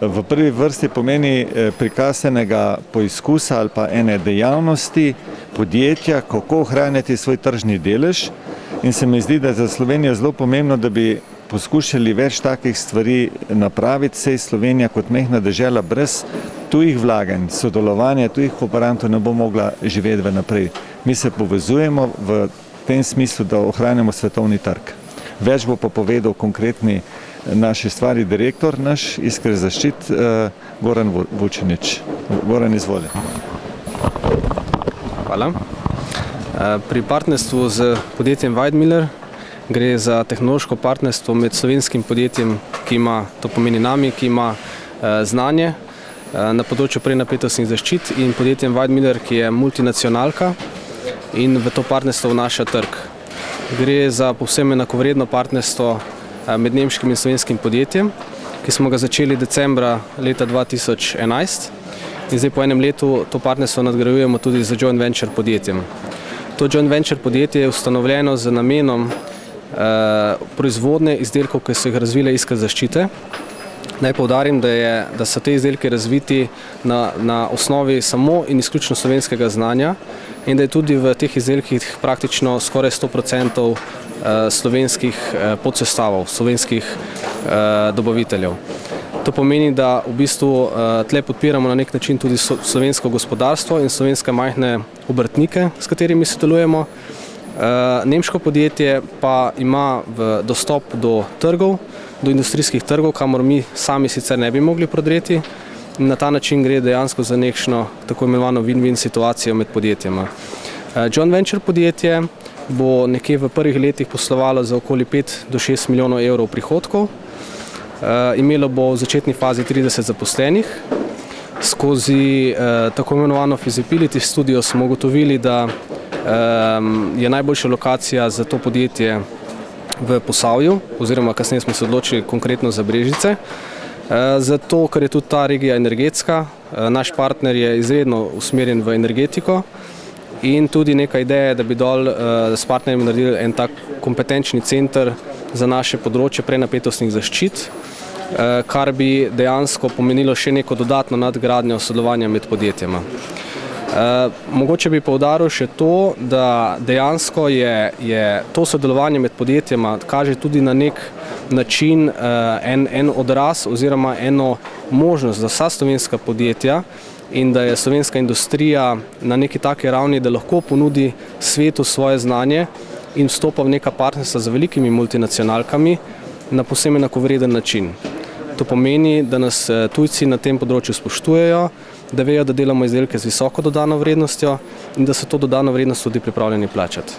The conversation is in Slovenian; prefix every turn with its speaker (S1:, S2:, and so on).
S1: v prvi vrsti pomeni prikaz enega poizkusa ali pa ene dejavnosti podjetja, kako ohranjati svoj tržni delež, in se mi zdi, da je za Slovenijo zelo pomembno, da bi poskušali več takih stvari napraviti, saj Slovenija kot majhna dežela brez tujih vlaganj, sodelovanja tujih kooperantov ne bo mogla živeti naprej. Mi se povezujemo v tem smislu, da ohranjamo svetovni trg. Več bo pa povedal konkretni naši stvari direktor, naš Iskre zaščit, Goran Vučinić. Goran, izvoli.
S2: Hvala. Pri partnerstvu z podjetjem Weidmüller gre za tehnološko partnerstvo med slovenskim podjetjem, ki ima, to pomeni nami, ki ima znanje na področju prenapetostnih zaščit, in podjetjem Weidmüller, ki je multinacionalka in v to partnerstvo vnaša trg. Gre za povsem enakovredno partnerstvo med nemškim in slovenskim podjetjem, ki smo ga začeli decembra leta 2011 in zdaj po enem letu to partnerstvo nadgrajujemo tudi z joint venture podjetjem. To joint venture podjetje je ustanovljeno z namenom proizvodnje izdelkov, ki so jih razvile Iskre zaščite. Naj poudarim, da so te izdelke razviti na osnovi samo in izključno slovenskega znanja in da je tudi v teh izdelkih praktično skoraj 100% slovenskih podsestavov, slovenskih dobaviteljev. To pomeni, da v bistvu tle podpiramo na nek način tudi slovensko gospodarstvo in slovenske majhne obrtnike, s katerimi sodelujemo. Nemško podjetje pa ima dostop do trgov, do industrijskih trgov, kamor mi sami sicer ne bi mogli prodreti. Na ta način gre dejansko za nekšno tako imenovano win-win situacijo med podjetjema. Joint venture podjetje bo nekje v prvih letih poslovalo za okoli 5 do 6 milijonov evrov prihodkov. Imelo bo v začetni fazi 30 zaposlenih. Skozi tako imenovano feasibility studio smo ugotovili, da je najboljša lokacija za to podjetje v Posavju, oziroma kasneje smo se odločili konkretno za Brežice, zato ker je tudi ta regija energetska. Naš partner je izredno usmerjen v energetiko in tudi neka ideja, da bi dol s partnerjem naredili en tak kompetenčni center za naše področje prenapetostnih zaščit, kar bi dejansko pomenilo še neko dodatno nadgradnjo sodelovanja med podjetjema. Mogoče bi poudaril še to, da dejansko je to sodelovanje med podjetjema kaže tudi na nek način en odraz oziroma eno možnost za vsa slovenska podjetja in da je slovenska industrija na neki taki ravni, da lahko ponudi svetu svoje znanje in vstopa v neka partnerstva z velikimi multinacionalkami na povsem enakovreden način. To pomeni, da nas tujci na tem področju spoštujejo, da vejo, da delamo izdelke z visoko dodano vrednostjo in da so to dodano vrednost tudi pripravljeni plačati.